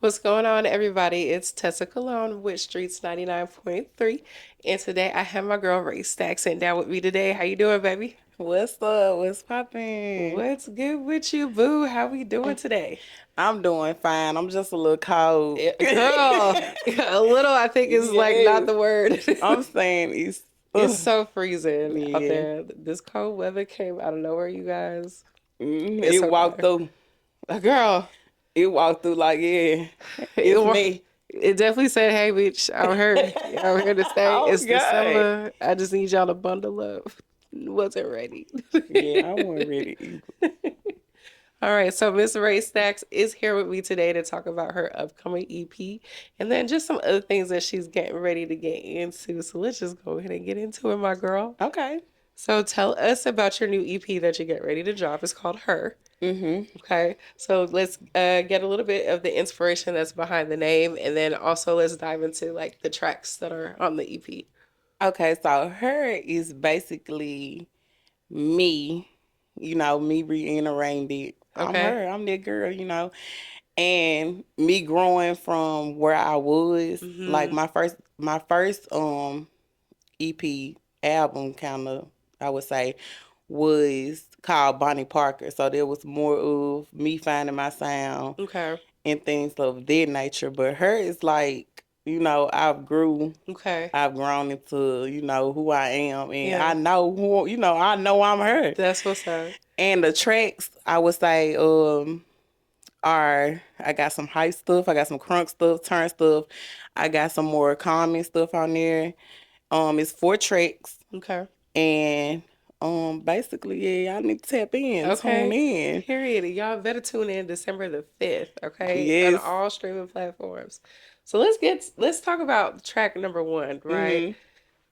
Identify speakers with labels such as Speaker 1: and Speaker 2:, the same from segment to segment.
Speaker 1: What's going on, everybody? It's Tessa Cologne with Streetz 99.3. And today I have my girl Rayy Stackz sitting down with me today. How you doing, baby?
Speaker 2: What's up? What's poppin'?
Speaker 1: What's good with you, boo? How we doing today?
Speaker 2: I'm doing fine. I'm just a little cold.
Speaker 1: Girl, a little I think is like not
Speaker 2: Yes.
Speaker 1: the word.
Speaker 2: I'm saying it's
Speaker 1: It's so freezing out
Speaker 2: yeah.
Speaker 1: there. This cold weather came out of nowhere, you guys. It's
Speaker 2: It walked
Speaker 1: okay.
Speaker 2: through.
Speaker 1: Girl,
Speaker 2: It walked through like, yeah,
Speaker 1: it,
Speaker 2: it's
Speaker 1: wa-
Speaker 2: me.
Speaker 1: it definitely said, "Hey, bitch, I'm here. I'm here to stay.
Speaker 2: Oh
Speaker 1: It's
Speaker 2: God.
Speaker 1: December. I just need y'all to bundle up." Wasn't ready.
Speaker 2: Yeah, I wasn't ready either.
Speaker 1: All right, so Miss Rayy Stackz is here with me today to talk about her upcoming EP and then just some other things that she's getting ready to get into. So let's just go ahead and get into it, my girl.
Speaker 2: Okay.
Speaker 1: So tell us about your new EP that you get ready to drop. It's called Her.
Speaker 2: Mm-hmm.
Speaker 1: Okay, so let's get a little bit of the inspiration that's behind the name, and then also let's dive into like the tracks that are on the EP.
Speaker 2: Okay, so her is basically me, me reiterating it. I'm
Speaker 1: Okay.
Speaker 2: her. I'm that girl. And me growing from where I was, like
Speaker 1: Mm-hmm.
Speaker 2: my first EP album kind of, I would say, was called Bonnie Parker. So there was more of me finding my sound
Speaker 1: Okay.
Speaker 2: and things of that nature. But her is like,
Speaker 1: Okay.
Speaker 2: I've grown into, who I am, and
Speaker 1: Yeah.
Speaker 2: I know I'm her.
Speaker 1: That's what's up.
Speaker 2: And the tracks, I would say, are I got some hype stuff, I got some crunk stuff, turn stuff, I got some more calming stuff on there. It's 4 tracks,
Speaker 1: Okay.
Speaker 2: and basically, yeah, y'all need to tap in, tune
Speaker 1: Okay.
Speaker 2: in.
Speaker 1: Period. Y'all better tune in December the 5th, okay? On
Speaker 2: Yes.
Speaker 1: all streaming platforms. So let's talk about track number one, right?
Speaker 2: Mhm.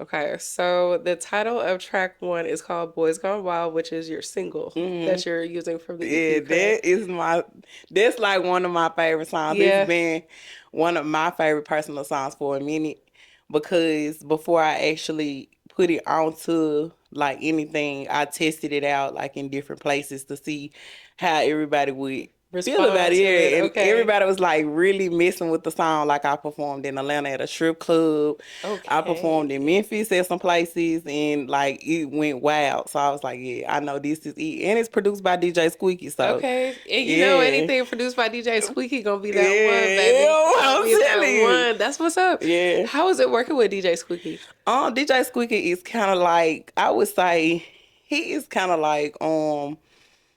Speaker 1: Okay, so the title of track one is called Boys Gone Wild, which is your single
Speaker 2: Mhm.
Speaker 1: that you're using from the
Speaker 2: Yeah,
Speaker 1: EP, correct?
Speaker 2: that's like one of my favorite songs. It's
Speaker 1: Yeah.
Speaker 2: been one of my favorite personal songs for a minute, because before I actually put it onto like anything, I tested it out like in different places to see how everybody would feel about
Speaker 1: Respond
Speaker 2: it.
Speaker 1: to it.
Speaker 2: Yeah, and
Speaker 1: Okay.
Speaker 2: everybody was like really messing with the song. Like, I performed in Atlanta at a strip club. I performed in
Speaker 1: Okay.
Speaker 2: Memphis at some places, and like it went wild. So I was like, yeah, I know this is it. And it's produced by DJ Squeaky. So
Speaker 1: Okay. And you know
Speaker 2: yeah.
Speaker 1: anything produced by DJ Squeaky gonna be that one,
Speaker 2: Yeah,
Speaker 1: baby. Gonna
Speaker 2: I'm
Speaker 1: be that
Speaker 2: telling you.
Speaker 1: one. That's what's up.
Speaker 2: Yeah.
Speaker 1: How is it working with DJ Squeaky?
Speaker 2: DJ Squeaky is kind of like, I would say, he is kind of like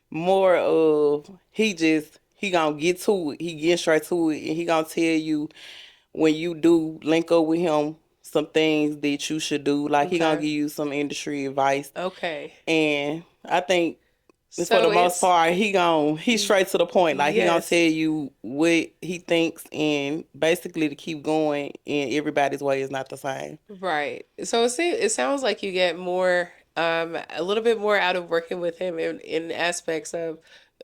Speaker 2: more of, he gonna get to it. He get straight to it, and he gonna tell you when you do link up with him some things that you should do. Like, he gonna
Speaker 1: Okay.
Speaker 2: give you some industry advice,
Speaker 1: Okay.
Speaker 2: and I think for the
Speaker 1: So
Speaker 2: most
Speaker 1: it's
Speaker 2: part, he's straight to the point. Like, he gonna tell
Speaker 1: yes.
Speaker 2: you what he thinks, and basically to keep going. And everybody's way is not the same.
Speaker 1: Right. So it sounds like you get more, a little bit more out of working with him in aspects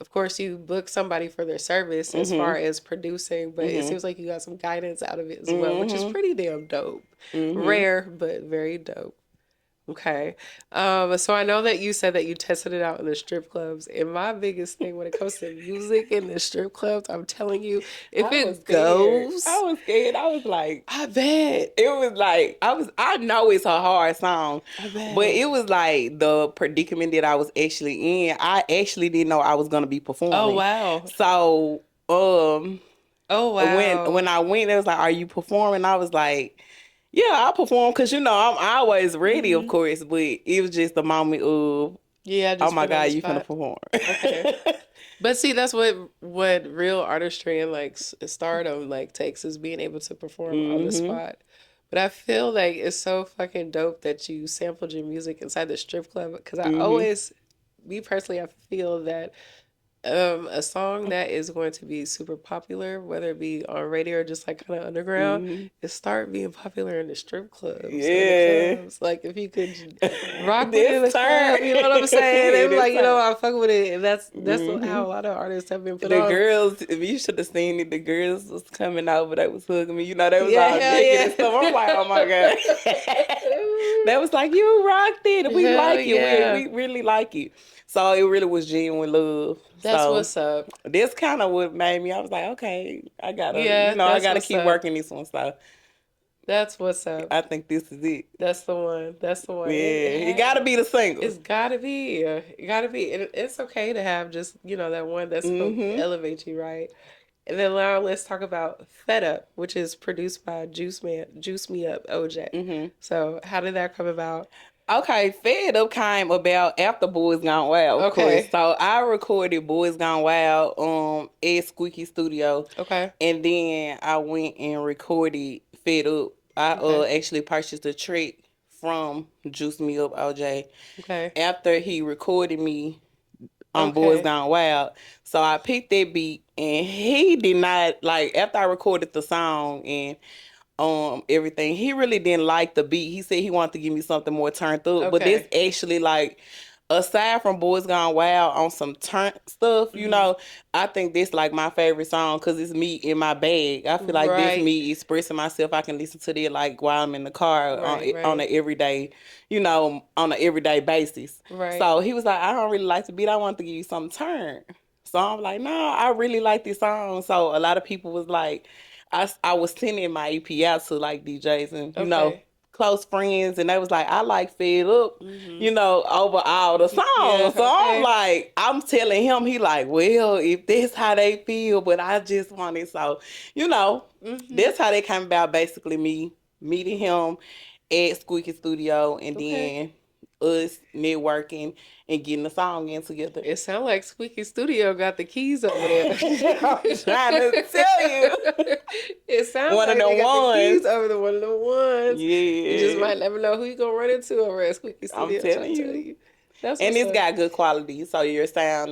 Speaker 1: of course, you book somebody for their service as far
Speaker 2: Mhm.
Speaker 1: as producing, but it
Speaker 2: Mhm.
Speaker 1: seems like you got some guidance out of it as well, which is
Speaker 2: Mhm.
Speaker 1: pretty damn dope.
Speaker 2: Mhm.
Speaker 1: Rare, but very dope. Okay. So I know that you said that you tested it out in the strip clubs. And my biggest thing when it comes to music in the strip clubs, I'm telling you, if
Speaker 2: I was
Speaker 1: it
Speaker 2: scared. I
Speaker 1: goes,
Speaker 2: was scared. I was like,
Speaker 1: I bet.
Speaker 2: it was like, I know it's a hard song,
Speaker 1: I
Speaker 2: but
Speaker 1: bet.
Speaker 2: it was like the predicament that I was actually in. I actually didn't know I was gonna be
Speaker 1: Oh
Speaker 2: performing.
Speaker 1: wow.
Speaker 2: So,
Speaker 1: Oh
Speaker 2: when
Speaker 1: wow.
Speaker 2: I went, it was like, "Are you performing?" I was like, "Yeah, I perform," because I'm always ready, of
Speaker 1: Hmm.
Speaker 2: course. But it was just the moment of,
Speaker 1: Yeah, I
Speaker 2: "Oh
Speaker 1: just
Speaker 2: my
Speaker 1: put on
Speaker 2: God,
Speaker 1: the
Speaker 2: you finna
Speaker 1: spot.
Speaker 2: perform."
Speaker 1: Okay. But see, that's what real artistry and like stardom like takes is being able to perform on the
Speaker 2: Mhm.
Speaker 1: spot. But I feel like it's so fucking dope that you sampled your music inside the strip club because I
Speaker 2: Mhm.
Speaker 1: always, me personally, I feel that a song that is going to be super popular, whether it be on radio or just like kind of underground,
Speaker 2: Mhm.
Speaker 1: is start being popular in the strip clubs and the
Speaker 2: Yeah.
Speaker 1: clubs. Like if you could rock with it in
Speaker 2: This
Speaker 1: the
Speaker 2: turn.
Speaker 1: club, you know what I'm saying? They be
Speaker 2: This
Speaker 1: like, you know,
Speaker 2: turn.
Speaker 1: I fuck with it, and that's how
Speaker 2: Mhm.
Speaker 1: a lot of artists have been put
Speaker 2: The
Speaker 1: on.
Speaker 2: girls, if you should have seen it, the girls was coming over, they was hugging me. They was
Speaker 1: Yeah,
Speaker 2: all
Speaker 1: hell
Speaker 2: naked
Speaker 1: yeah.
Speaker 2: and stuff. I'm like, oh my God. They was like, you rocked it. We
Speaker 1: Hell
Speaker 2: like it. We
Speaker 1: yeah.
Speaker 2: we really like it. So it really was genuine love.
Speaker 1: That's
Speaker 2: So
Speaker 1: what's up.
Speaker 2: this kind of what made me. I was like, okay,
Speaker 1: Yeah,
Speaker 2: I
Speaker 1: that's
Speaker 2: gotta
Speaker 1: what's
Speaker 2: keep
Speaker 1: up.
Speaker 2: working this one. So
Speaker 1: That's what's up.
Speaker 2: I think this is it.
Speaker 1: That's the one. That's the one.
Speaker 2: Yeah, it gotta be the single.
Speaker 1: It's gotta be. It gotta be. And it's okay to have just, that one that's gonna
Speaker 2: Mm-hmm.
Speaker 1: elevate you, right? And then now let's talk about Fed Up, which is produced by Juice Me Up, OJ.
Speaker 2: Mm-hmm.
Speaker 1: So how did that come about?
Speaker 2: Okay, Fed Up came about after Boys Gone Wild, of course.
Speaker 1: Okay.
Speaker 2: So I recorded Boys Gone Wild at Squeaky Studio,
Speaker 1: Okay.
Speaker 2: and then I went and recorded Fed Up. I
Speaker 1: Okay.
Speaker 2: actually purchased a track from Juice Me Up OJ
Speaker 1: Okay.
Speaker 2: after he recorded me on Boys
Speaker 1: Okay.
Speaker 2: Gone Wild. So I picked that beat, and he did not like after I recorded the song and everything. He really didn't like the beat. He said he wanted to give me something more turned up. But this
Speaker 1: Okay.
Speaker 2: actually like aside from Boys Gone Wild on some turn stuff,
Speaker 1: Hmm.
Speaker 2: I think this like my favorite song because it's me in my bag. I feel like this
Speaker 1: Right.
Speaker 2: me expressing myself. I can listen to it like while I'm in the car
Speaker 1: Right.
Speaker 2: on
Speaker 1: Right.
Speaker 2: an everyday, on an everyday basis.
Speaker 1: Right.
Speaker 2: So he was like, I don't really like the beat. I want to give you some turn. So I'm like, no, I really like this song. So a lot of people was like, I was sending my EP out to like DJs and
Speaker 1: Okay.
Speaker 2: close friends, and they was like, I like Fed Up,
Speaker 1: Hmm.
Speaker 2: over all the
Speaker 1: Yeah.
Speaker 2: songs. So I'm
Speaker 1: Okay.
Speaker 2: like, I'm telling him, he like, well, if that's how they feel, but I just want it. So, you know,
Speaker 1: Hmm.
Speaker 2: that's how they came about. Basically, me meeting him at Squeaky Studio, and
Speaker 1: Okay.
Speaker 2: then us networking and getting the song in together.
Speaker 1: It sounds like Squeaky Studio got the keys over there.
Speaker 2: I'm trying to tell you,
Speaker 1: It sounds
Speaker 2: one of
Speaker 1: like they
Speaker 2: them
Speaker 1: got the keys
Speaker 2: ones.
Speaker 1: over the one of the ones. You just
Speaker 2: Yeah,
Speaker 1: might never know who you gonna run into over at Squeaky
Speaker 2: I'm
Speaker 1: Studio. Trying
Speaker 2: telling
Speaker 1: to tell
Speaker 2: you.
Speaker 1: you, that's
Speaker 2: And
Speaker 1: what's
Speaker 2: it's
Speaker 1: up.
Speaker 2: got good quality, so your sound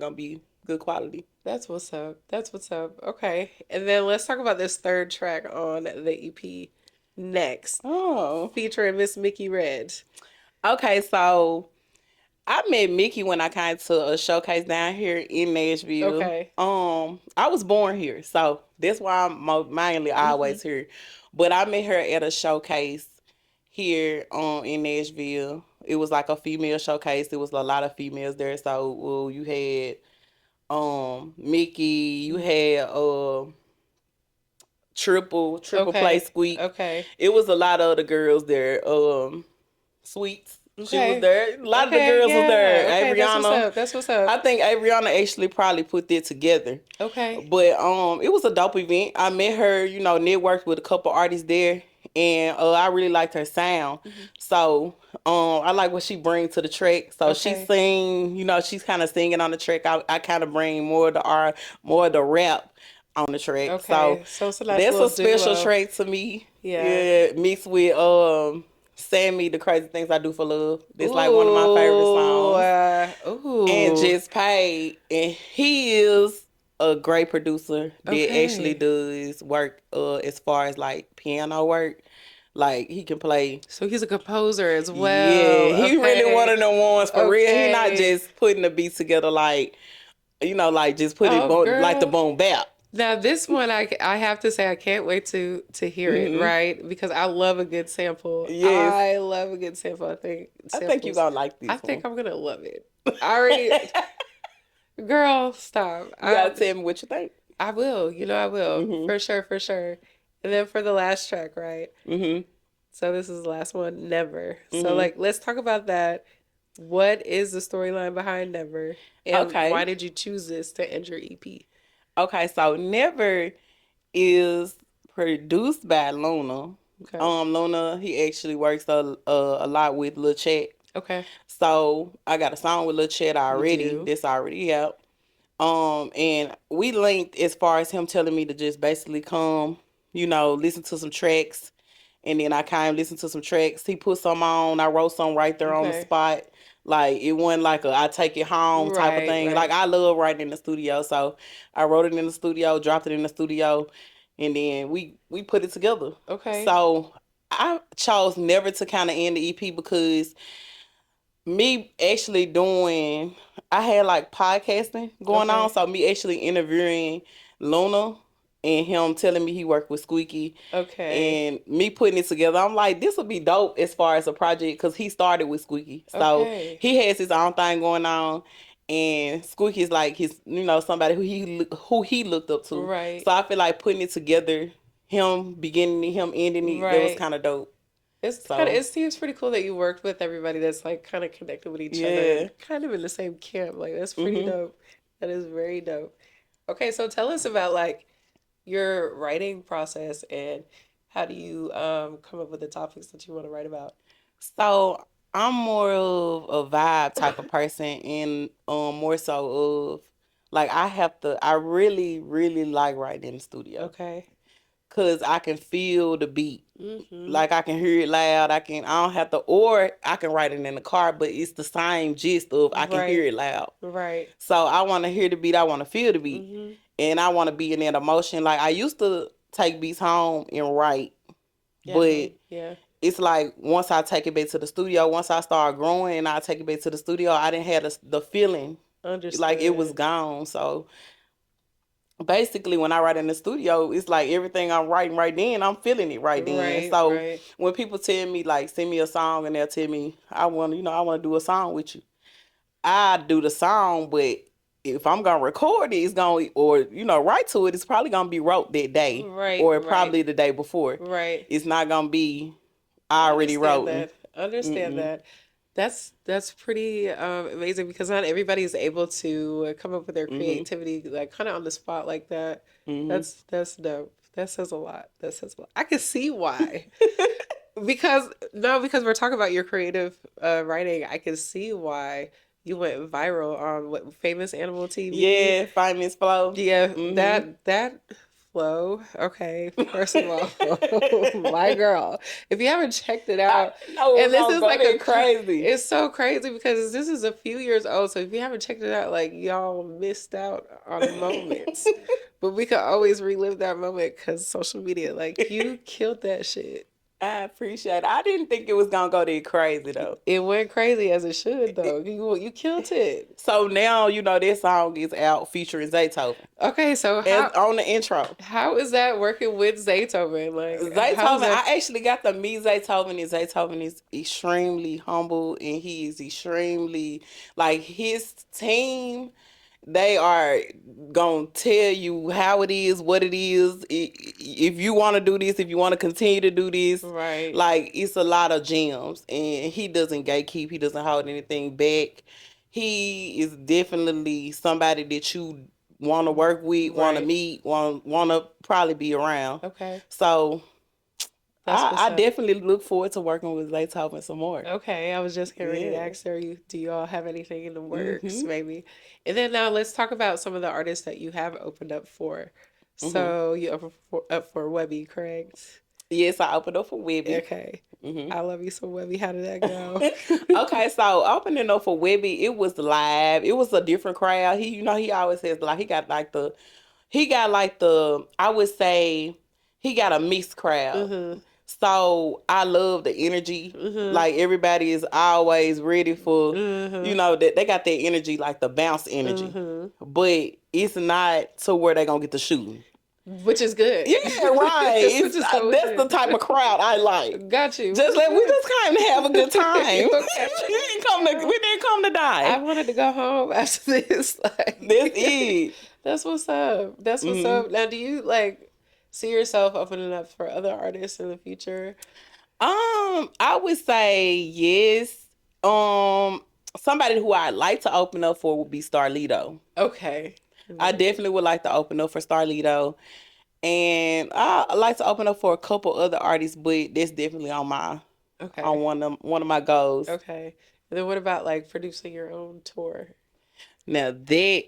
Speaker 2: gonna be good quality.
Speaker 1: That's what's up. That's what's up. Okay, and then let's talk about this third track on the EP next,
Speaker 2: Oh,
Speaker 1: featuring Miss Mickey Red.
Speaker 2: okay. So I met Mickey when I came to a showcase down here in Nashville.
Speaker 1: Okay.
Speaker 2: I was born here, so that's why I'm mainly
Speaker 1: Hmm.
Speaker 2: always here. But I met her at a showcase here in Nashville. It was like a female showcase. There was a lot of females there. So you had Mickey, you had triple play
Speaker 1: Okay.
Speaker 2: squeak.
Speaker 1: Okay.
Speaker 2: It was a lot of the girls there. Sweets, she was
Speaker 1: Okay.
Speaker 2: there. A lot of the
Speaker 1: Okay.
Speaker 2: girls was there.
Speaker 1: Yeah. Okay. That's what's
Speaker 2: Adriana,
Speaker 1: up. That's what's up.
Speaker 2: I think Adriana actually probably put that together.
Speaker 1: Okay.
Speaker 2: But it was a dope event. I met her, networked with a couple artists there, and I really liked her sound.
Speaker 1: Hmm.
Speaker 2: So I like what she brings to the track. So she
Speaker 1: Okay.
Speaker 2: sing, she's kind of singing on the track. I kind of bring more of the art, more of the rap on the track. So
Speaker 1: Okay. So it's a nice
Speaker 2: that's
Speaker 1: little
Speaker 2: a special
Speaker 1: duo.
Speaker 2: track to me.
Speaker 1: Yeah.
Speaker 2: Yeah, mixed with Sammy, the crazy things I do for love. That's like one of my favorite
Speaker 1: Ooh.
Speaker 2: songs. And
Speaker 1: Ooh.
Speaker 2: Just Paid, and he is a great producer that actually
Speaker 1: Okay.
Speaker 2: does work as far as like piano work. Like he can play.
Speaker 1: So he's a composer as
Speaker 2: Yeah,
Speaker 1: well.
Speaker 2: he really one
Speaker 1: Okay.
Speaker 2: of them ones for real. He not
Speaker 1: Okay.
Speaker 2: just putting the beats together like like just put it
Speaker 1: Oh,
Speaker 2: like the
Speaker 1: girl.
Speaker 2: boom bap.
Speaker 1: Now this one I have to say I can't wait to hear it,
Speaker 2: Hmm.
Speaker 1: right? Because I love a good sample.
Speaker 2: Yes,
Speaker 1: I love a good sample. I think
Speaker 2: I think you
Speaker 1: samples.
Speaker 2: gonna like
Speaker 1: I
Speaker 2: this
Speaker 1: think
Speaker 2: one.
Speaker 1: I'm gonna love it. I already, girl, stop.
Speaker 2: You gotta tell me what you think.
Speaker 1: I will. I will
Speaker 2: Mhm.
Speaker 1: for sure, for sure. And then for the last track, right?
Speaker 2: Mhm.
Speaker 1: So this is the last one, Never. So
Speaker 2: Mhm.
Speaker 1: like, let's talk about that. What is the storyline behind Never, and why
Speaker 2: Okay.
Speaker 1: did you choose this to end your EP?
Speaker 2: Okay. So Never is produced by Luna.
Speaker 1: Okay.
Speaker 2: Luna, he actually works a lot with Lil Chat.
Speaker 1: Okay.
Speaker 2: So I got a song with Lil Chat
Speaker 1: You
Speaker 2: already.
Speaker 1: do.
Speaker 2: That's already out. And we linked as far as him telling me to just basically come, listen to some tracks. And then I came listen to some tracks. He put some on. I wrote some right there on the
Speaker 1: Okay.
Speaker 2: spot. Like it wasn't like a I take it home type of
Speaker 1: Right.
Speaker 2: thing. Like
Speaker 1: Right.
Speaker 2: I love writing in the studio, so I wrote it in the studio, dropped it in the studio, and then we put it together.
Speaker 1: Okay.
Speaker 2: So I chose never to kind of end the EP because me actually doing I had like podcasting going on,
Speaker 1: Okay.
Speaker 2: so me actually interviewing Luna and him telling me he worked with Squeaky
Speaker 1: Okay.
Speaker 2: and me putting it together. I'm like, this would be dope as far as a project because he started with Squeaky. So
Speaker 1: Okay.
Speaker 2: he has his own thing going on. And Squeaky's like his, somebody who he looked up to.
Speaker 1: Right.
Speaker 2: So I feel like putting it together, him beginning it, him ending it, that was
Speaker 1: Right.
Speaker 2: kind of dope.
Speaker 1: It
Speaker 2: So
Speaker 1: seems pretty cool that you worked with everybody that's like kind of connected with each other
Speaker 2: yeah.
Speaker 1: and kind of in the same camp. Like that's pretty
Speaker 2: Mhm.
Speaker 1: dope. That is very dope. Okay, so tell us about like your writing process and how do you come up with the topics that you want to write about?
Speaker 2: So I'm more of a vibe type of person, and more so of like I really really like writing in the studio
Speaker 1: Okay.
Speaker 2: because I can feel the beat.
Speaker 1: Mm-hmm.
Speaker 2: Like I can hear it loud. I don't have to, or I can write it in the car, but it's the same gist of I can hear
Speaker 1: Right.
Speaker 2: it loud.
Speaker 1: Right.
Speaker 2: So I want to hear the beat. I want to feel the beat,
Speaker 1: Mm-hmm.
Speaker 2: and I want to be in that emotion. Like I used to take beats home and write,
Speaker 1: Yeah.
Speaker 2: but
Speaker 1: Yeah.
Speaker 2: it's like once I take it back to the studio, once I start growing and I take it back to the studio, I didn't have the feeling like it was
Speaker 1: Understood.
Speaker 2: gone. So basically, when I write in the studio, it's like everything I'm writing right then, I'm feeling it right then.
Speaker 1: Right.
Speaker 2: So
Speaker 1: Right.
Speaker 2: when people tell me like send me a song and they'll tell me I want to do a song with you, I do the song, but if I'm gonna record it, it's gonna or write to it, it's probably gonna be wrote that day
Speaker 1: Right.
Speaker 2: or
Speaker 1: Right.
Speaker 2: probably the day before.
Speaker 1: Right.
Speaker 2: It's not gonna be already
Speaker 1: Understand
Speaker 2: wrote.
Speaker 1: that. Understand
Speaker 2: Mm-mm.
Speaker 1: that. That's pretty amazing because not everybody is able to come up with their
Speaker 2: Mhm.
Speaker 1: creativity like kind of on the spot like that.
Speaker 2: Mhm.
Speaker 1: That's dope. That says a lot. That says a lot. I can see why. Because no, because we're talking about your creative writing. I can see why you went viral on what Famous Animal TV.
Speaker 2: Yeah, famous flow.
Speaker 1: Yeah,
Speaker 2: Mhm.
Speaker 1: that flow. Okay, first of all, my girl. If you haven't checked it
Speaker 2: I
Speaker 1: out,
Speaker 2: didn't know it was
Speaker 1: and this
Speaker 2: gonna
Speaker 1: is
Speaker 2: go
Speaker 1: like
Speaker 2: that crazy.
Speaker 1: it's so crazy because this is a few years old. So if you haven't checked it out, like y'all missed out on moments. But we could always relive that moment because social media, like you killed that shit.
Speaker 2: I appreciate it. I didn't think it was gonna go that crazy though.
Speaker 1: It went crazy as it should though. You killed it.
Speaker 2: So now this song is out featuring Zaytoven
Speaker 1: Okay, so
Speaker 2: as on the intro.
Speaker 1: how is that working with Zaytoven? Like, how's
Speaker 2: Zaytoven,
Speaker 1: that?
Speaker 2: I actually got to meet Zaytoven, and Zaytoven is extremely humble, and he is extremely like his team. They are gonna tell you how it is, what it is. If you want to do this, if you want to continue to do this,
Speaker 1: Right,
Speaker 2: like it's a lot of gems, and he doesn't gatekeep. He doesn't hold anything back. He is definitely somebody that you want to work with, want to
Speaker 1: right.
Speaker 2: meet, want to probably be around.
Speaker 1: Okay,
Speaker 2: So
Speaker 1: that's what's
Speaker 2: I
Speaker 1: up.
Speaker 2: definitely look forward to working with Zaytoven some more.
Speaker 1: Okay, I was just getting ready to
Speaker 2: Yeah.
Speaker 1: ask, do you all have anything in the works,
Speaker 2: Mhm.
Speaker 1: maybe? And then now let's talk about some of the artists that you have opened up for.
Speaker 2: Mhm.
Speaker 1: So you up for Webby, correct?
Speaker 2: Yes, I opened up for Webby.
Speaker 1: Okay.
Speaker 2: Mhm.
Speaker 1: I love you some Webby. How did that go?
Speaker 2: Okay, so opening up for Webby, it was live. It was a different crowd. He always says like he got like the I would say he got a mixed crowd.
Speaker 1: Mm-hmm.
Speaker 2: So I love the energy.
Speaker 1: Mm-hmm.
Speaker 2: Like everybody is always ready for,
Speaker 1: Mm-hmm.
Speaker 2: that they got that energy, like the bounce energy.
Speaker 1: Mm-hmm.
Speaker 2: But it's not to where they gonna get the shooting.
Speaker 1: Which is good.
Speaker 2: Yeah, right.
Speaker 1: Which
Speaker 2: It's
Speaker 1: is so
Speaker 2: that's the
Speaker 1: good.
Speaker 2: type of crowd I like.
Speaker 1: Got you. Which
Speaker 2: Just
Speaker 1: is
Speaker 2: let we
Speaker 1: good.
Speaker 2: just came to have a good time.
Speaker 1: Okay.
Speaker 2: We didn't come to
Speaker 1: I
Speaker 2: die.
Speaker 1: wanted to go home after this.
Speaker 2: That's
Speaker 1: Like,
Speaker 2: it.
Speaker 1: that's what's up. That's what's
Speaker 2: Hmm.
Speaker 1: up. Now, do you like see yourself opening up for other artists in the future?
Speaker 2: I would say yes. Somebody who I'd like to open up for would be Starlito.
Speaker 1: Okay.
Speaker 2: I
Speaker 1: Very good.
Speaker 2: definitely would like to open up for Starlito. And I like to open up for a couple other artists, but that's definitely on
Speaker 1: Okay.
Speaker 2: one of my goals.
Speaker 1: Okay. And then what about like producing your own tour?
Speaker 2: Now that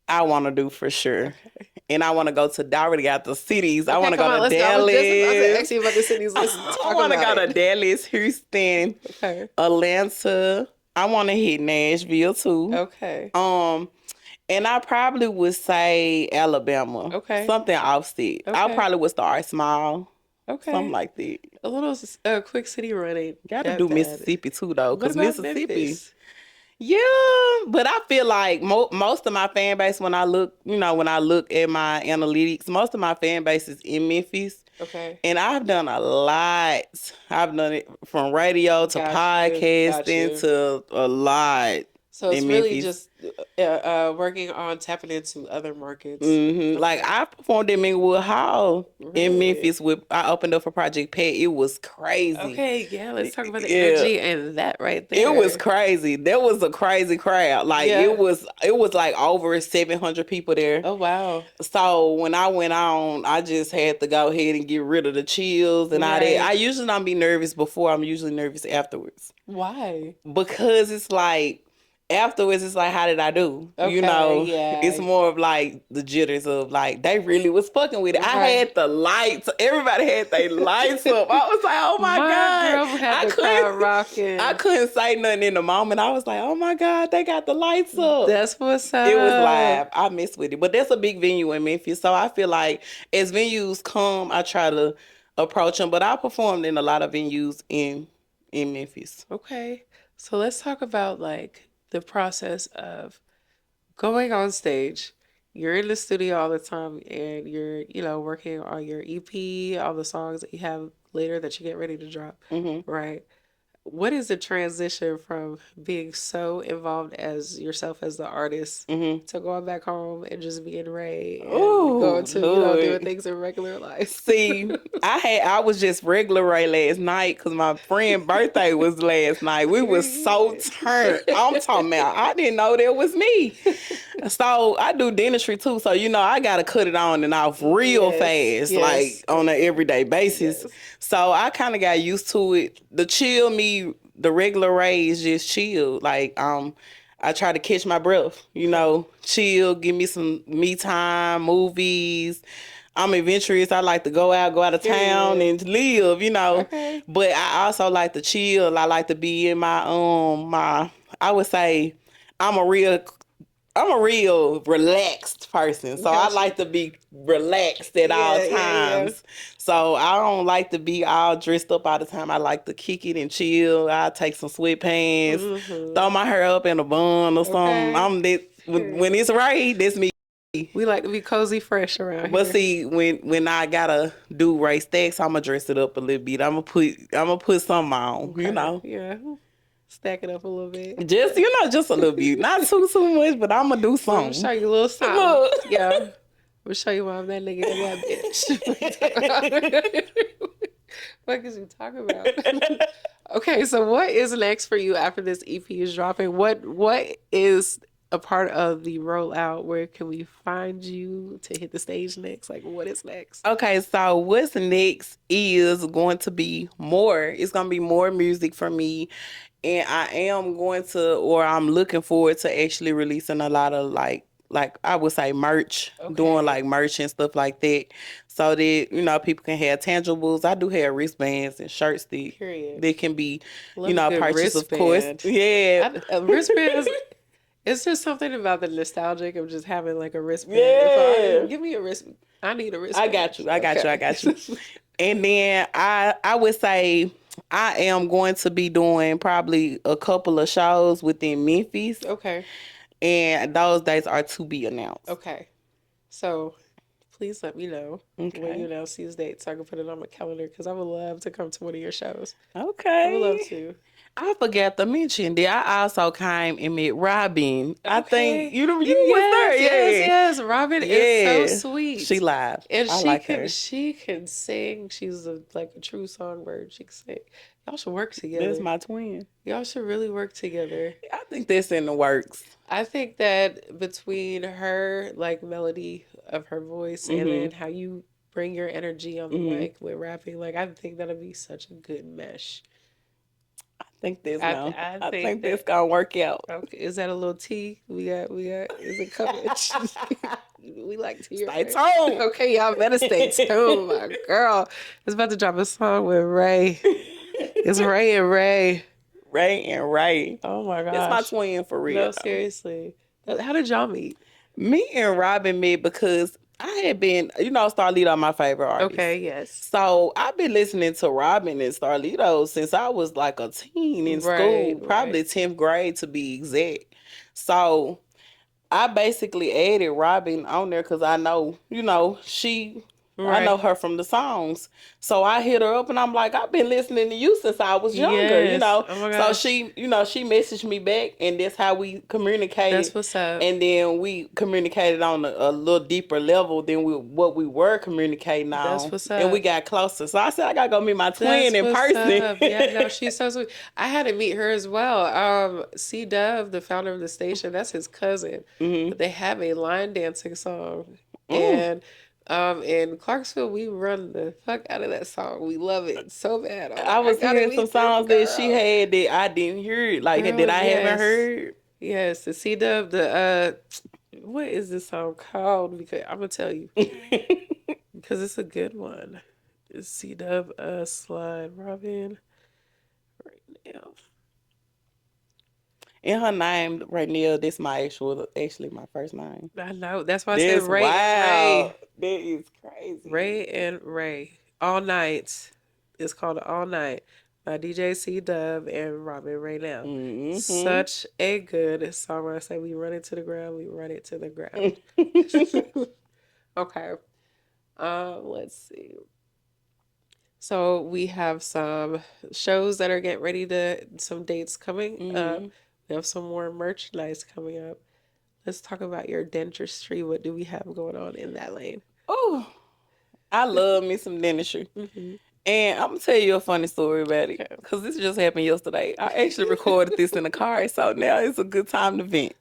Speaker 2: I want to do for sure.
Speaker 1: Okay.
Speaker 2: And I want to go to I already got the cities. I
Speaker 1: Okay,
Speaker 2: want to
Speaker 1: come
Speaker 2: go
Speaker 1: on,
Speaker 2: to
Speaker 1: let's go. I was just about to
Speaker 2: Dallas.
Speaker 1: ask you about the cities. Let's
Speaker 2: I
Speaker 1: talk
Speaker 2: want to
Speaker 1: about
Speaker 2: go to
Speaker 1: it.
Speaker 2: Dallas, Houston,
Speaker 1: Okay.
Speaker 2: Atlanta. I want to hit Nashville too.
Speaker 1: Okay.
Speaker 2: Um, and I probably would say Alabama,
Speaker 1: Okay.
Speaker 2: something offset. I
Speaker 1: Okay.
Speaker 2: probably would start small, something
Speaker 1: Okay.
Speaker 2: like that.
Speaker 1: A little quick city run ain't
Speaker 2: Got to
Speaker 1: that
Speaker 2: do
Speaker 1: bad.
Speaker 2: Mississippi too though,
Speaker 1: What
Speaker 2: cause
Speaker 1: about
Speaker 2: Mississippi,
Speaker 1: Memphis?
Speaker 2: Yeah, but I feel like most of my fan base, when I look, when I look at my analytics, most of my fan base is in Memphis.
Speaker 1: Okay.
Speaker 2: And I've done a lot. I've done it from radio to
Speaker 1: Got you. Got
Speaker 2: podcasting
Speaker 1: you.
Speaker 2: to a lot
Speaker 1: So it's
Speaker 2: in
Speaker 1: really
Speaker 2: Memphis.
Speaker 1: just working on tapping into other markets.
Speaker 2: Like
Speaker 1: Okay.
Speaker 2: I performed in Mingwood Hall in
Speaker 1: Really?
Speaker 2: Memphis I opened up for Project Pet. It was crazy.
Speaker 1: Okay, yeah, let's talk about the
Speaker 2: Yeah.
Speaker 1: energy and that right
Speaker 2: It was
Speaker 1: there.
Speaker 2: crazy. There was a crazy crowd. Like
Speaker 1: Yeah.
Speaker 2: it was like over 700 people there.
Speaker 1: Oh wow.
Speaker 2: So when I went on, I just had to go ahead and get rid of the chills and all that. I
Speaker 1: Right.
Speaker 2: usually don't be nervous before. I'm usually nervous afterwards.
Speaker 1: Why?
Speaker 2: Because it's like afterwards it's like, how did I do?
Speaker 1: Okay,
Speaker 2: It's
Speaker 1: yeah.
Speaker 2: more of like the jitters of like they really was fucking with it. I
Speaker 1: Right.
Speaker 2: had the lights, everybody had their lights up. I was like, oh my
Speaker 1: My
Speaker 2: God.
Speaker 1: girl had
Speaker 2: I
Speaker 1: the crowd
Speaker 2: couldn't I
Speaker 1: rocking.
Speaker 2: couldn't say nothing in the moment. I was like, oh my God, they got the lights up.
Speaker 1: That's what's
Speaker 2: It was
Speaker 1: up.
Speaker 2: live. I mess with it. But that's a big venue in Memphis. So I feel like as venues come, I try to approach them. But I performed in a lot of venues in Memphis.
Speaker 1: Okay. So let's talk about like the process of going on stage. You're in the studio all the time and you're, working on your EP, all the songs that you have later that you get ready to drop,
Speaker 2: Hmm.
Speaker 1: right? What is the transition from being so involved as yourself as the artist
Speaker 2: Hmm.
Speaker 1: to going back home and just being Ray and going
Speaker 2: Oh,
Speaker 1: to, doing
Speaker 2: Lord.
Speaker 1: things in regular life?
Speaker 2: See, I was just regular Ray last night because my friend's birthday was last night. We was so
Speaker 1: Period.
Speaker 2: turned. I'm talking about I didn't know that was me. So I do dentistry too. So I gotta cut it on and off real
Speaker 1: Yes,
Speaker 2: fast, like
Speaker 1: yes,
Speaker 2: on an everyday basis.
Speaker 1: yes.
Speaker 2: So I kind of got used to it. The chill me, the regular Ray is just chill. Like I try to catch my breath.
Speaker 1: Okay.
Speaker 2: Chill, give me some me time, movies. I'm adventurous. I like to go out of town
Speaker 1: Period.
Speaker 2: and live.
Speaker 1: Okay.
Speaker 2: But I also like to chill. I like to be in my I would say I'm a real I'm a real relaxed person. So I
Speaker 1: Got you.
Speaker 2: like to be relaxed at all
Speaker 1: Yeah, yeah, yeah.
Speaker 2: times. So I don't like to be all dressed up all the time. I like to kick it and chill. I take some sweatpants,
Speaker 1: Hmm.
Speaker 2: throw my hair up in a bun or something.
Speaker 1: Okay.
Speaker 2: I'm that when
Speaker 1: Period.
Speaker 2: it's right, that's me.
Speaker 1: We like to be cozy fresh around
Speaker 2: But
Speaker 1: here.
Speaker 2: see, when I gotta do Rayy Stackz, I'ma dress it up a little bit. I'm gonna put something on,
Speaker 1: Okay. Yeah. Stack it up a little bit.
Speaker 2: just a little bit, not too much, but I'm gonna do
Speaker 1: Well, I'm gonna show
Speaker 2: something.
Speaker 1: you a little something.
Speaker 2: Look.
Speaker 1: Yeah. I'm gonna show you why I'm that nigga and that bitch. What is you talking about? Okay, so what is next for you after this EP is dropping? What is a part of the rollout? Where can we find you to hit the stage next? Like what is next?
Speaker 2: Okay, so what's next is going to be more. It's gonna be more music for me, and I am going to, or I'm looking forward to actually releasing a lot of like I would say merch, doing
Speaker 1: Okay.
Speaker 2: like merch and stuff like that, so that people can have tangibles. I do have wristbands and shirts
Speaker 1: Period.
Speaker 2: that can be
Speaker 1: Love a good
Speaker 2: purchased, of course.
Speaker 1: wristband.
Speaker 2: Yeah,
Speaker 1: A wristband is it's just something about the nostalgic of just having like a wristband. If
Speaker 2: yeah.
Speaker 1: give me a wrist, I need a
Speaker 2: I
Speaker 1: wristband.
Speaker 2: got you. I got you. I
Speaker 1: Okay.
Speaker 2: got you. And then I would say I am going to be doing probably a couple of shows within Memphis,
Speaker 1: Okay.
Speaker 2: and those dates are to be announced.
Speaker 1: Okay. So please let me know when you
Speaker 2: Okay.
Speaker 1: announce these dates so I can put it on my calendar because I would love to come to one of your shows. I would love
Speaker 2: Okay.
Speaker 1: to.
Speaker 2: I forgot to mention that I also came and met Robin. I think
Speaker 1: Okay.
Speaker 2: you was
Speaker 1: Yes,
Speaker 2: there,
Speaker 1: yes,
Speaker 2: yeah.
Speaker 1: yes. Robin is so
Speaker 2: Yeah. She
Speaker 1: sweet.
Speaker 2: live.
Speaker 1: And
Speaker 2: I
Speaker 1: she
Speaker 2: like
Speaker 1: can
Speaker 2: her.
Speaker 1: she can sing. She's like a true songbird. She can sing. Y'all should work
Speaker 2: That's
Speaker 1: together.
Speaker 2: my twin.
Speaker 1: Y'all should really work together.
Speaker 2: I think that's in the works.
Speaker 1: I think that between her like melody of her voice and
Speaker 2: Hmm.
Speaker 1: then how you bring your energy on the
Speaker 2: Hmm.
Speaker 1: mic with rapping, like I think that'll be such a good mesh. I
Speaker 2: I
Speaker 1: think
Speaker 2: think that's
Speaker 1: that
Speaker 2: gonna work out.
Speaker 1: okay, is that a little tea? We got is it coming? We like tea
Speaker 2: Stay
Speaker 1: right?
Speaker 2: tuned.
Speaker 1: Okay, y'all better stay tuned. My girl is about to drop a song with Ray. It's Ray and Ray.
Speaker 2: Ray and Ray.
Speaker 1: Oh my
Speaker 2: That's my
Speaker 1: gosh.
Speaker 2: twin for real
Speaker 1: No,
Speaker 2: though.
Speaker 1: seriously. How did y'all meet?
Speaker 2: Me and Robin met because I had been, Starlito my favorite artist.
Speaker 1: Okay, yes.
Speaker 2: So I've been listening to Robin and Starlito since I was like a teen in
Speaker 1: Right,
Speaker 2: school,
Speaker 1: right,
Speaker 2: probably 10th grade to be exact. So I basically added Robin on there because I know, I know
Speaker 1: right.
Speaker 2: her from the songs. So I hit her up and I'm like, I've been listening to you since I was younger,
Speaker 1: Yes. Oh my
Speaker 2: So
Speaker 1: gosh.
Speaker 2: she messaged me back and that's how we
Speaker 1: That's
Speaker 2: communicated.
Speaker 1: what's up.
Speaker 2: And then we communicated on a little deeper level than what we were communicating
Speaker 1: That's
Speaker 2: on.
Speaker 1: what's
Speaker 2: And we
Speaker 1: up.
Speaker 2: got closer. So I said, I got to go meet my twin
Speaker 1: That's
Speaker 2: in
Speaker 1: what's
Speaker 2: person.
Speaker 1: up. Yeah, no, she's so sweet. I had to meet her as well. C Dove, the founder of the station, that's his cousin.
Speaker 2: hmm
Speaker 1: But they have a line dancing song.
Speaker 2: Mm.
Speaker 1: And in Clarksville, we run the fuck out of that song. We love it so bad. I'm
Speaker 2: I
Speaker 1: like, I
Speaker 2: was
Speaker 1: gotta
Speaker 2: hearing some
Speaker 1: meet this
Speaker 2: songs that she
Speaker 1: girl.
Speaker 2: had that I didn't hear, like
Speaker 1: Girl,
Speaker 2: that I haven't
Speaker 1: yes.
Speaker 2: heard.
Speaker 1: Yes, the C Dub, what is this song called? Because I'm gonna tell you. Because it's a good one. It's C Dub, Slide, Robin, right now.
Speaker 2: In her name right now, this actually my first name.
Speaker 1: I know. That's why I said
Speaker 2: This
Speaker 1: Ray and
Speaker 2: wow.
Speaker 1: Ray.
Speaker 2: That is crazy.
Speaker 1: Ray and Ray. All Night. It's called All Night by DJ C Dub and Robin Ray now.
Speaker 2: Mm-hmm.
Speaker 1: Such a good song. When I say we run it to the ground, we run it to the ground. Okay. Let's see. So we have some shows that are getting ready to some dates coming up.
Speaker 2: mm-hmm.
Speaker 1: We have some more merchandise coming up. Let's talk about your dentistry. What do we have going on in that lane?
Speaker 2: Oh, I love me some dentistry.
Speaker 1: Hmm.
Speaker 2: And I'm gonna tell you a funny story about it.
Speaker 1: Okay.
Speaker 2: Cause this just happened yesterday. I actually recorded this in the car, so now it's a good time to vent.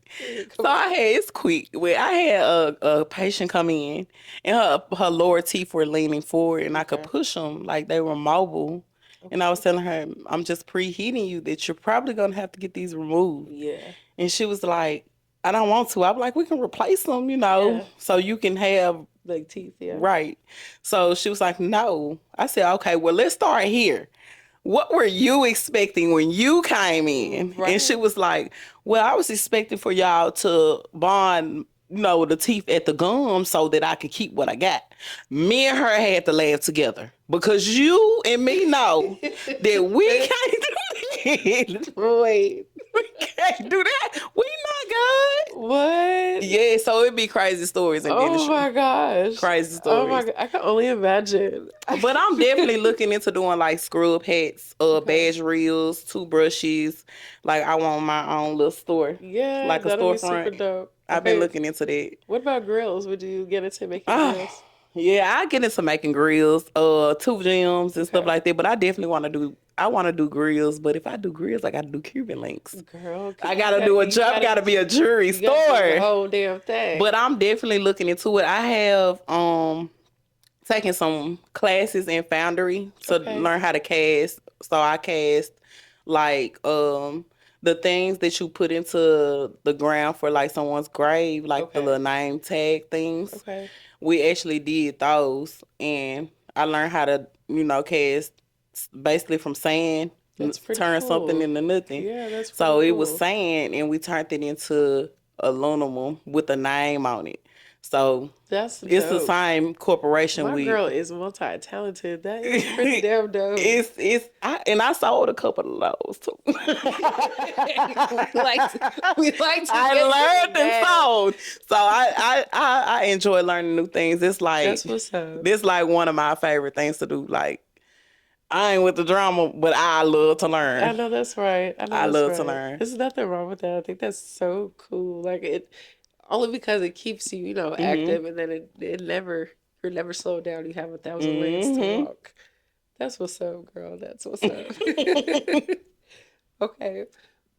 Speaker 1: Come
Speaker 2: So
Speaker 1: on.
Speaker 2: it's quick. Well, I had a patient come in, and her lower teeth were leaning forward, and I could
Speaker 1: Okay.
Speaker 2: push them like they were mobile. And I was
Speaker 1: Okay.
Speaker 2: telling her, I'm just preheating you that you're probably gonna have to get these removed.
Speaker 1: Yeah.
Speaker 2: And she was like, I don't want to. I'm like, we can replace them,
Speaker 1: Yeah.
Speaker 2: so you can have
Speaker 1: Like teeth. Yeah.
Speaker 2: right. So she was like, no. I said, okay, well, let's start here. What were you expecting when you came in? And she
Speaker 1: Right.
Speaker 2: was like, well, I was expecting for y'all to bond, the teeth at the gum so that I could keep what I got. Me and her had to laugh together because you and me know that we can't do that.
Speaker 1: Wait.
Speaker 2: We can't do that. We not good.
Speaker 1: What?
Speaker 2: Yeah, so it'd be crazy stories in
Speaker 1: Oh
Speaker 2: dentistry.
Speaker 1: my gosh.
Speaker 2: Crazy
Speaker 1: Oh my
Speaker 2: stories.
Speaker 1: god. I can only imagine.
Speaker 2: But I'm definitely looking into doing like scrub hats,
Speaker 1: Okay.
Speaker 2: badge reels, toothbrushes. Like I want my own little store,
Speaker 1: Yeah,
Speaker 2: like a
Speaker 1: that'll be super
Speaker 2: storefront.
Speaker 1: dope.
Speaker 2: I've been
Speaker 1: Okay.
Speaker 2: looking into that.
Speaker 1: What about grills? Would you get into making
Speaker 2: Oh,
Speaker 1: grills?
Speaker 2: yeah, I get into making grills, tooth gems and stuff
Speaker 1: Okay.
Speaker 2: like that. But I definitely want to do. I want to do grills, but if I do grills, I got to do Cuban links.
Speaker 1: Girl,
Speaker 2: I got to do a job. Got to be a jewelry
Speaker 1: you gotta do the
Speaker 2: store.
Speaker 1: whole damn thing.
Speaker 2: But I'm definitely looking into it. I have taking some classes in foundry to
Speaker 1: Okay.
Speaker 2: learn how to cast. So I cast like the things that you put into the ground for like someone's grave, like the
Speaker 1: Okay.
Speaker 2: little name tag things.
Speaker 1: Okay.
Speaker 2: We actually did those, and I learned how to cast basically from sand,
Speaker 1: That's pretty
Speaker 2: turn something
Speaker 1: cool.
Speaker 2: into nothing.
Speaker 1: Yeah, that's pretty
Speaker 2: So it was
Speaker 1: cool.
Speaker 2: sand, and we turned it into aluminum with a name on it. So
Speaker 1: That's
Speaker 2: it's the
Speaker 1: dope.
Speaker 2: same corporation
Speaker 1: My
Speaker 2: we
Speaker 1: girl is multi-talented. That is pretty damn dope.
Speaker 2: I sold a couple of those too.
Speaker 1: we like to
Speaker 2: I
Speaker 1: get
Speaker 2: learned and
Speaker 1: that.
Speaker 2: sold. So I enjoy learning new things. It's like
Speaker 1: That's what's up.
Speaker 2: this like one of my favorite things to do. Like I ain't with the drama, but I love to
Speaker 1: I
Speaker 2: learn.
Speaker 1: know that's right. I know
Speaker 2: I
Speaker 1: that's
Speaker 2: love to
Speaker 1: right.
Speaker 2: learn.
Speaker 1: There's nothing wrong with that. I think that's so cool. Like it only because it keeps you,
Speaker 2: Mhm.
Speaker 1: active and then it never you're never slowed down. You have 1,000 legs to
Speaker 2: Mhm.
Speaker 1: walk. That's what's up, girl. That's what's up. Okay.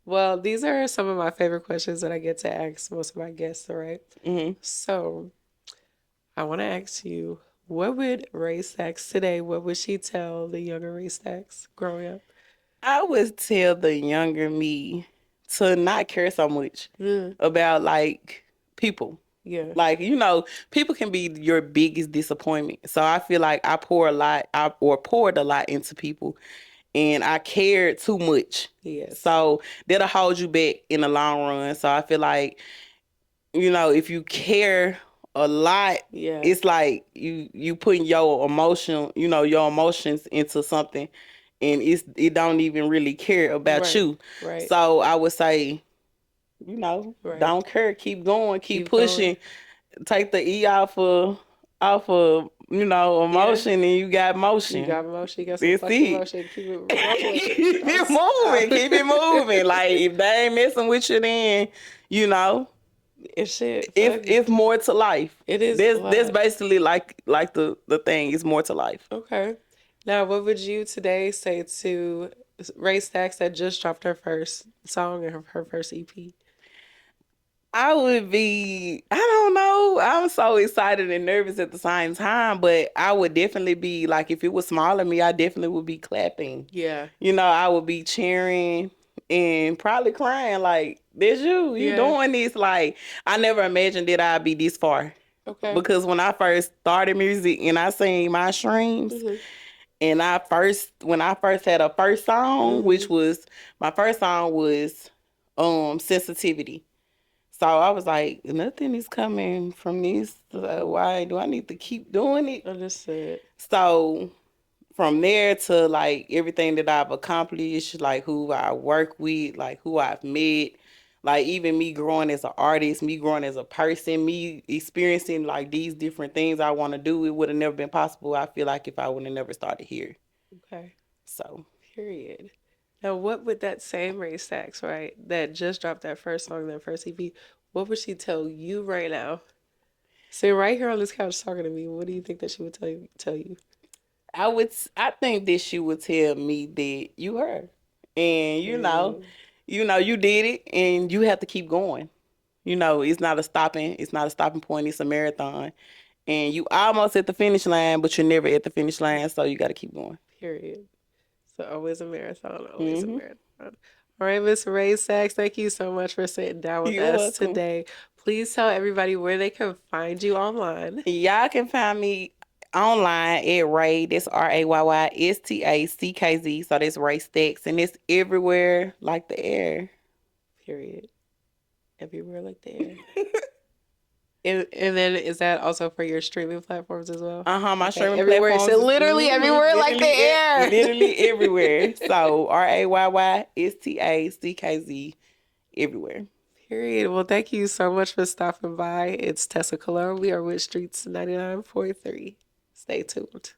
Speaker 1: Well, these are some of my favorite questions that I get to ask most of my guests, all right?
Speaker 2: Mhm.
Speaker 1: So I want to ask you, what would Rayy Stackz today, what would she tell the younger Rayy Stackz growing up?
Speaker 2: I would tell the younger me to not care so much
Speaker 1: Mm,
Speaker 2: about like people.
Speaker 1: yeah.
Speaker 2: Like, people can be your biggest disappointment. So I feel like I poured a lot into people and I cared too much.
Speaker 1: Yes.
Speaker 2: So that'll hold you back in the long run. So I feel like, if you care a lot.
Speaker 1: Yeah.
Speaker 2: It's like you putting your emotion, your emotions into something, and it don't even really care about
Speaker 1: Right.
Speaker 2: you.
Speaker 1: Right.
Speaker 2: So I would say,
Speaker 1: Right.
Speaker 2: don't care, keep going, keep
Speaker 1: Keep going.
Speaker 2: pushing, take the E off of
Speaker 1: Yeah.
Speaker 2: emotion, and you got
Speaker 1: You
Speaker 2: motion.
Speaker 1: got motion. You got some
Speaker 2: That's
Speaker 1: fucking
Speaker 2: it.
Speaker 1: motion. Keep it rolling.
Speaker 2: Keep
Speaker 1: Don't
Speaker 2: it
Speaker 1: stop.
Speaker 2: moving. Keep it moving. Like if they ain't messing with you, then you know
Speaker 1: It's shit.
Speaker 2: it's
Speaker 1: Fuck.
Speaker 2: it's more to life.
Speaker 1: It is a
Speaker 2: That's
Speaker 1: lot.
Speaker 2: basically like the thing. It's more to life.
Speaker 1: Okay. Now, what would you today say to Rayy Stackz that just dropped her first song and her first EP?
Speaker 2: I would be, I don't know. I'm so excited and nervous at the same time, but I would definitely be like, if it was smaller me, I definitely would be clapping.
Speaker 1: Yeah.
Speaker 2: I would be cheering and probably crying. Like, there's you
Speaker 1: Yeah.
Speaker 2: doing this. Like, I never imagined that I'd be this far.
Speaker 1: Okay.
Speaker 2: Because when I first started music and I sang my streams,
Speaker 1: Mhm.
Speaker 2: and when I first had a first song,
Speaker 1: Mhm.
Speaker 2: which was my first song was Sensitivity. So I was like, nothing is coming from this. So why do I need to keep doing it?
Speaker 1: Understood.
Speaker 2: So from there to like everything that I've accomplished, like who I work with, like who I've met, like even me growing as an artist, me growing as a person, me experiencing like these different things I want to do, it would have never been possible. I feel like if I would have never started here.
Speaker 1: Okay.
Speaker 2: So
Speaker 1: Period. Now, what would that same Rayy Stackz, right, that just dropped that first song, that first EP, what would she tell you right now? Sitting right here on this couch talking to me, what do you think that she would tell you? Tell you?
Speaker 2: I think that she would tell me that you her. And
Speaker 1: Period.
Speaker 2: you did it and you have to keep going. It's not a stopping point, it's a marathon. And you almost at the finish line, but you're never at the finish line, so you gotta keep going.
Speaker 1: Period. So always a marathon, always a
Speaker 2: Hmm.
Speaker 1: marathon. All right, Miss Rayy Stackz, thank you so much for sitting down with
Speaker 2: You're
Speaker 1: us
Speaker 2: welcome.
Speaker 1: today. Please tell everybody where they can find you online.
Speaker 2: Y'all can find me online at Ray. That's RayStackz. So that's Rayy Stackz, and it's everywhere like the air.
Speaker 1: Period. Everywhere like the air. And then is that also for your streaming platforms as well?
Speaker 2: My
Speaker 1: Okay,
Speaker 2: streaming
Speaker 1: everywhere.
Speaker 2: platforms
Speaker 1: So
Speaker 2: is
Speaker 1: literally everywhere like the air.
Speaker 2: literally everywhere. So RayStackz everywhere.
Speaker 1: Period. Well, thank you so much for stopping by. It's Tessa Cologne. We are with Streetz 99.3. Stay tuned.